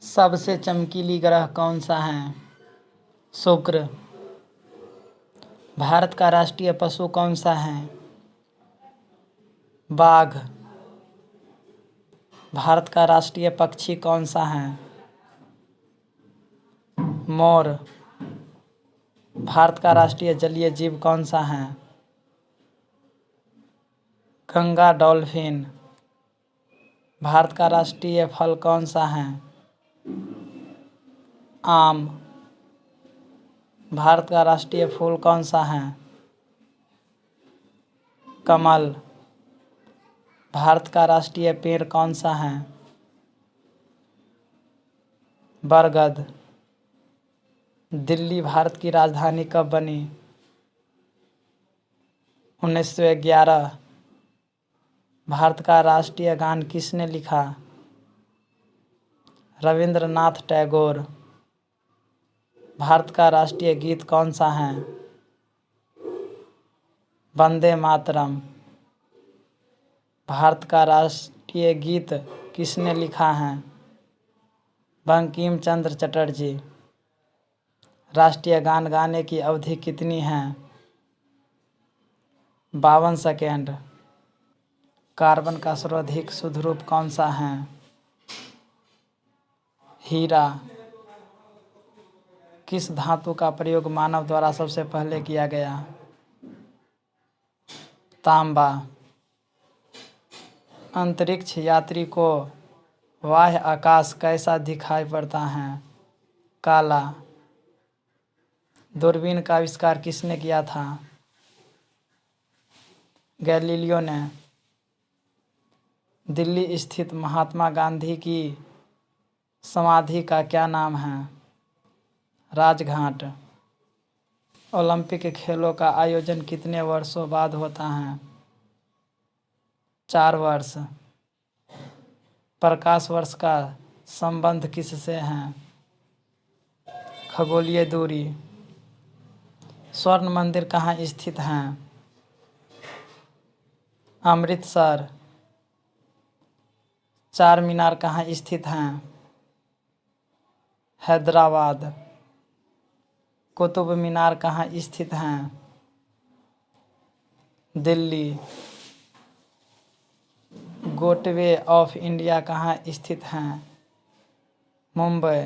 सबसे चमकीली ग्रह कौन सा है? शुक्र। भारत का राष्ट्रीय पशु कौन सा है? बाघ। भारत का राष्ट्रीय पक्षी कौन सा है? मोर। भारत का राष्ट्रीय जलीय जीव कौन सा है? गंगा डॉल्फिन। भारत का राष्ट्रीय फल कौन सा है? आम। भारत का राष्ट्रीय फूल कौन सा है? कमल। भारत का राष्ट्रीय पेड़ कौन सा है? बरगद। दिल्ली भारत की राजधानी कब बनी? 1911। भारत का राष्ट्रीय गान किसने लिखा? रविंद्रनाथ टैगोर। भारत का राष्ट्रीय गीत कौन सा है? वंदे मातरम। भारत का राष्ट्रीय गीत किसने लिखा है? बंकिम चंद्र चटर्जी। राष्ट्रीय गान गाने की अवधि कितनी है? 52 सेकेंड। कार्बन का सर्वाधिक शुद्ध रूप कौन सा है? हीरा। किस धातु का प्रयोग मानव द्वारा सबसे पहले किया गया? तांबा। अंतरिक्ष यात्री को बाह्य आकाश कैसा दिखाई पड़ता है? काला। दूरबीन का आविष्कार किसने किया था? गैलीलियो ने। दिल्ली स्थित महात्मा गांधी की समाधि का क्या नाम है? राजघाट। ओलंपिक खेलों का आयोजन कितने वर्षों बाद होता है? 4 वर्ष। प्रकाश वर्ष का संबंध किससे है? खगोलीय दूरी। स्वर्ण मंदिर कहाँ स्थित है? अमृतसर। चार मीनार कहाँ स्थित हैं? हैदराबाद। कुतुब मीनार कहाँ स्थित हैं? दिल्ली। गेटवे ऑफ इंडिया कहाँ स्थित हैं? मुंबई।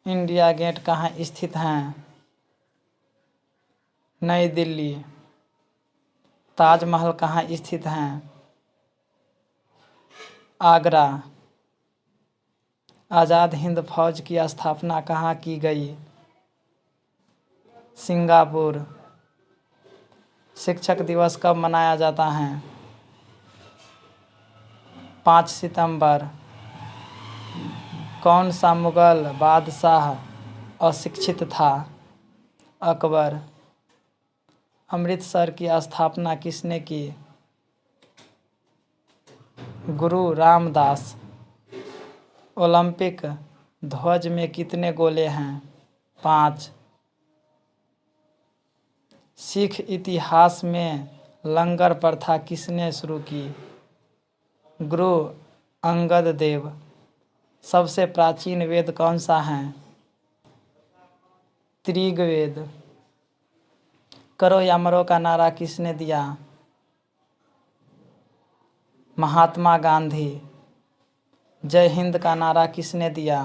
इंडिया गेट कहाँ स्थित हैं? नई दिल्ली। ताजमहल कहाँ स्थित हैं? आगरा। आज़ाद हिंद फौज की स्थापना कहाँ की गई? सिंगापुर। शिक्षक दिवस कब मनाया जाता है? 5 सितंबर। कौन सा मुगल बादशाह अशिक्षित था? अकबर। अमृतसर की स्थापना किसने की? गुरु रामदास। ओलंपिक ध्वज में कितने गोले हैं? 5। सिख इतिहास में लंगर प्रथा किसने शुरू की? गुरु अंगद देव। सबसे प्राचीन वेद कौन सा है? ऋग्वेद। करो या मरो का नारा किसने दिया? महात्मा गांधी। जय हिंद का नारा किसने दिया?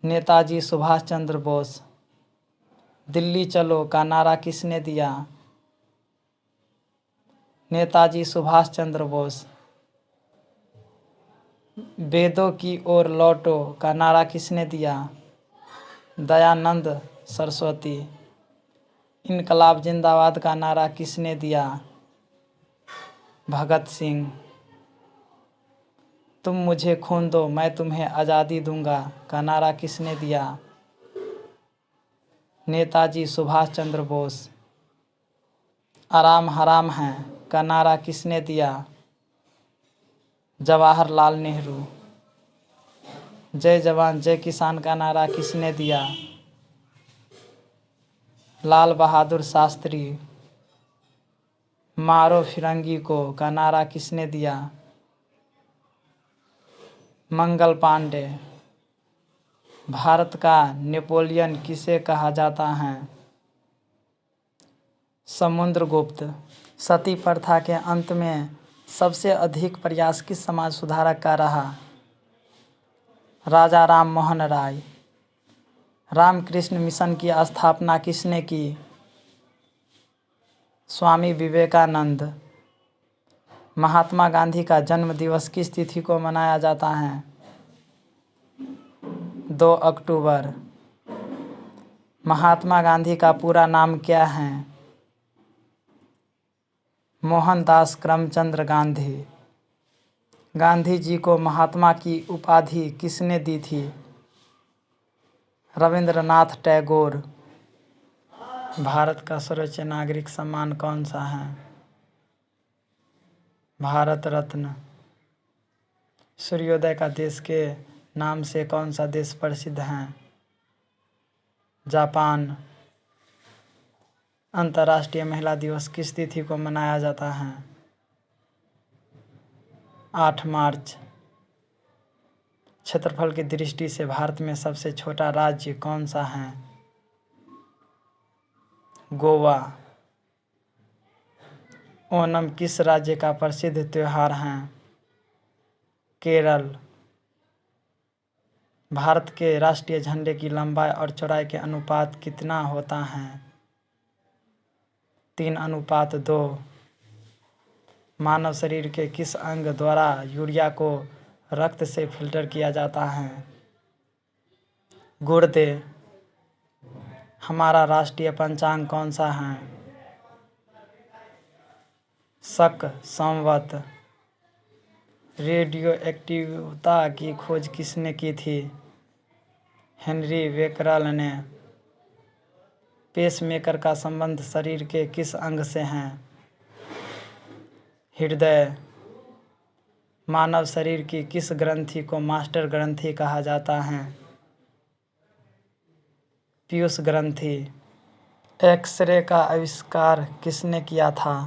नेताजी सुभाष चंद्र बोस। दिल्ली चलो का नारा किसने दिया? नेताजी सुभाष चंद्र बोस। वेदों की ओर लौटो का नारा किसने दिया? दयानंद सरस्वती। इनकलाब जिंदाबाद का नारा किसने दिया? भगत सिंह। तुम मुझे खून दो मैं तुम्हें आज़ादी दूंगा का नारा किसने दिया? नेताजी सुभाष चंद्र बोस। आराम हराम है का नारा किसने दिया? जवाहरलाल नेहरू। जय जवान जय किसान का नारा किसने दिया? लाल बहादुर शास्त्री, मारो फिरंगी को का नारा किसने दिया? मंगल पांडे। भारत का नेपोलियन किसे कहा जाता है? समुद्रगुप्त। सती प्रथा के अंत में सबसे अधिक प्रयास किस समाज सुधारक का रहा? राजा राम मोहन राय। रामकृष्ण मिशन की स्थापना किसने की? स्वामी विवेकानंद। महात्मा गांधी का जन्म दिवस किस तिथि को मनाया जाता है? 2 अक्टूबर। महात्मा गांधी का पूरा नाम क्या है? मोहनदास करमचंद गांधी। गांधी जी को महात्मा की उपाधि किसने दी थी? रविंद्रनाथ टैगोर। भारत का सर्वोच्च नागरिक सम्मान कौन सा है? भारत रत्न। सूर्योदय का देश के नाम से कौन सा देश प्रसिद्ध है? जापान। अंतर्राष्ट्रीय महिला दिवस किस तिथि को मनाया जाता है? 8 मार्च। क्षेत्रफल की दृष्टि से भारत में सबसे छोटा राज्य कौन सा है? गोवा। ओणम किस राज्य का प्रसिद्ध त्योहार है? केरल। भारत के राष्ट्रीय झंडे की लंबाई और चौड़ाई के अनुपात कितना होता है? 3:2। मानव शरीर के किस अंग द्वारा यूरिया को रक्त से फिल्टर किया जाता है? गुर्दे। हमारा राष्ट्रीय पंचांग कौन सा है? शक संवत। रेडियो एक्टिवता की खोज किसने की थी? हेनरी बेकरल ने। पेसमेकर का संबंध शरीर के किस अंग से है? हृदय। मानव शरीर की किस ग्रंथि को मास्टर ग्रंथि कहा जाता है? पीयूष ग्रंथि। एक्सरे का आविष्कार किसने किया था?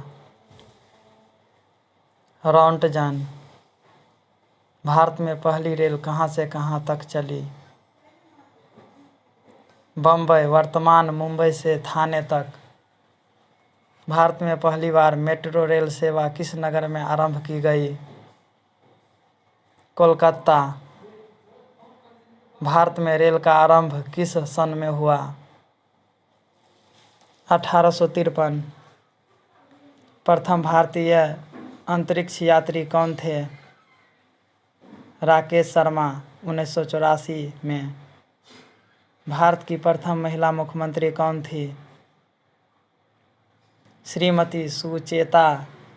रॉन्टजन। भारत में पहली रेल कहाँ से कहाँ तक चली? बम्बई वर्तमान मुंबई से थाने तक। भारत में पहली बार मेट्रो रेल सेवा किस नगर में आरंभ की गई? कोलकाता। भारत में रेल का आरंभ किस सन में हुआ? 1853। प्रथम भारतीय अंतरिक्ष यात्री कौन थे? राकेश शर्मा 1984 में। भारत की प्रथम महिला मुख्यमंत्री कौन थी? श्रीमती सुचेता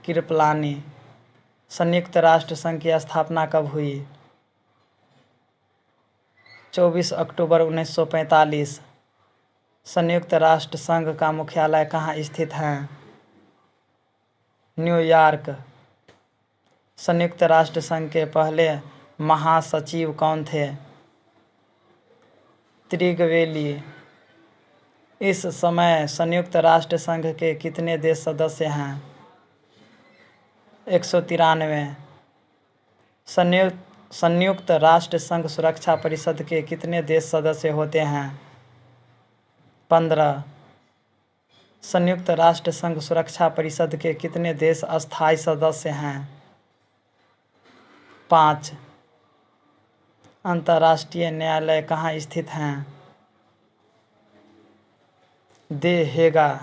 कृपलानी। संयुक्त राष्ट्र संघ की स्थापना कब हुई? 24 अक्टूबर 1945। संयुक्त राष्ट्र संघ का मुख्यालय कहाँ स्थित है? न्यूयॉर्क। संयुक्त राष्ट्र संघ के पहले महासचिव कौन थे? त्रिगवेली। इस समय संयुक्त राष्ट्र संघ के कितने देश सदस्य हैं? 193। संयुक्त राष्ट्र संघ सुरक्षा परिषद के कितने देश सदस्य होते हैं? 15। संयुक्त राष्ट्र संघ सुरक्षा परिषद के कितने देश अस्थायी सदस्य हैं? 5। अंतर्राष्ट्रीय न्यायालय कहाँ स्थित हैं? द हेगा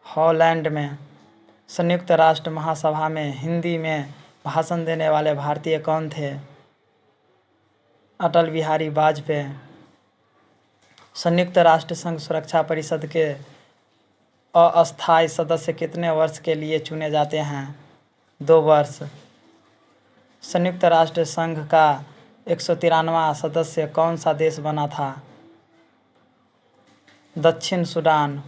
हॉलैंड में। संयुक्त राष्ट्र महासभा में हिंदी में भाषण देने वाले भारतीय कौन थे? अटल बिहारी वाजपेयी। संयुक्त राष्ट्र संघ सुरक्षा परिषद के अस्थायी सदस्य कितने वर्ष के लिए चुने जाते हैं? 2 वर्ष। संयुक्त राष्ट्र संघ का 193वां सदस्य कौन सा देश बना था? दक्षिण सूडान।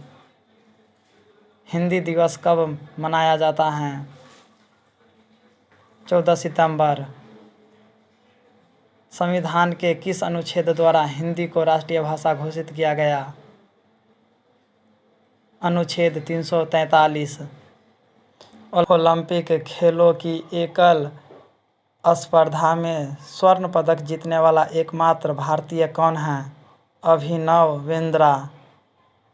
हिंदी दिवस कब मनाया जाता है? 14 सितंबर। संविधान के किस अनुच्छेद द्वारा हिंदी को राष्ट्रीय भाषा घोषित किया गया? अनुच्छेद 343। ओलंपिक खेलों की एकल स्पर्धा में स्वर्ण पदक जीतने वाला एकमात्र भारतीय कौन है? अभिनव बिंद्रा।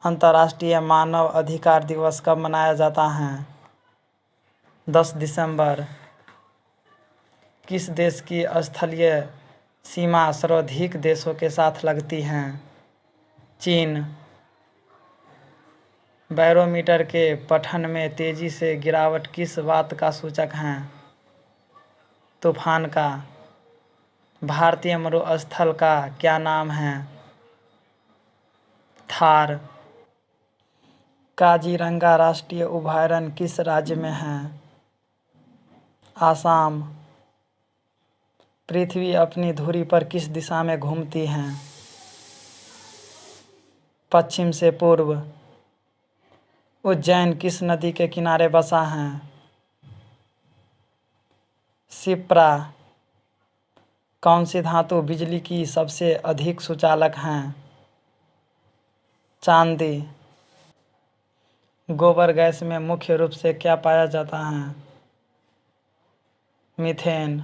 अंतर्राष्ट्रीय मानव अधिकार दिवस कब मनाया जाता है? 10 दिसंबर। किस देश की स्थलीय सीमा सर्वाधिक देशों के साथ लगती है? चीन। बैरोमीटर के पठन में तेजी से गिरावट किस बात का सूचक है? तूफान का। भारतीय मरुस्थल का क्या नाम है? थार। काजीरंगा राष्ट्रीय अभयारण्य किस राज्य में है? आसाम। पृथ्वी अपनी धुरी पर किस दिशा में घूमती है? पश्चिम से पूर्व। उज्जैन किस नदी के किनारे बसा है? शिप्रा। कौन सी धातु बिजली की सबसे अधिक सुचालक है? चांदी। गोबर गैस में मुख्य रूप से क्या पाया जाता है? मीथेन।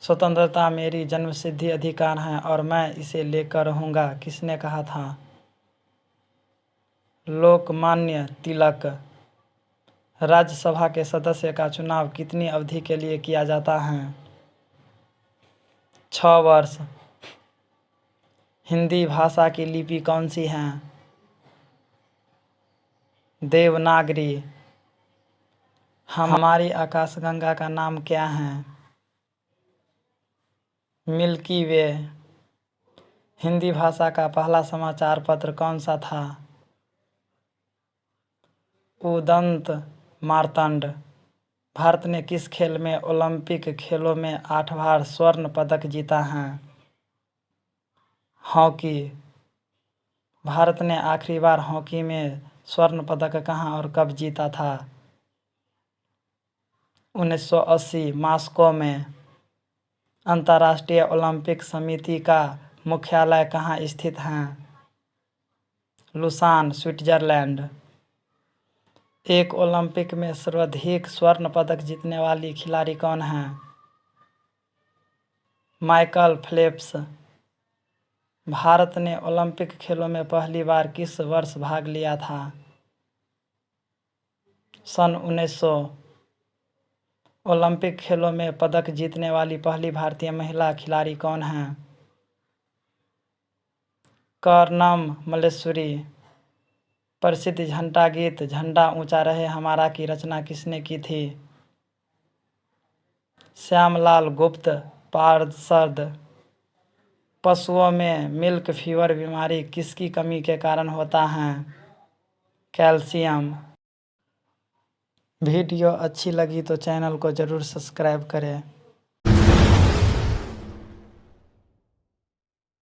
स्वतंत्रता मेरी जन्मसिद्ध अधिकार है और मैं इसे लेकर रहूँगा, किसने कहा था? लोकमान्य तिलक। राज्यसभा के सदस्य का चुनाव कितनी अवधि के लिए किया जाता है? 6 वर्ष। हिंदी भाषा की लिपि कौन सी है? देवनागरी। हमारी आकाशगंगा का नाम क्या है? मिल्की वे। हिंदी भाषा का पहला समाचार पत्र कौन सा था? उदंत मार्तंड। भारत ने किस खेल में ओलंपिक खेलों में 8 बार स्वर्ण पदक जीता है? हॉकी। भारत ने आखिरी बार हॉकी में स्वर्ण पदक कहाँ और कब जीता था? 1980 मॉस्को में। अंतर्राष्ट्रीय ओलंपिक समिति का मुख्यालय कहाँ स्थित है? Lausanne, Switzerland. एक ओलंपिक में सर्वाधिक स्वर्ण पदक जीतने वाली खिलाड़ी कौन है? Michael Phelps. भारत ने ओलंपिक खेलों में पहली बार किस वर्ष भाग लिया था? सन 1900। ओलंपिक खेलों में पदक जीतने वाली पहली भारतीय महिला खिलाड़ी कौन है? कर्णम मल्लेश्वरी। प्रसिद्ध झंडा गीत झंडा ऊंचा रहे हमारा की रचना किसने की थी? श्यामलाल गुप्त पार्षद। पशुओं में मिल्क फीवर बीमारी किसकी कमी के कारण होता है? कैल्शियम। वीडियो अच्छी लगी तो चैनल को ज़रूर सब्सक्राइब करें।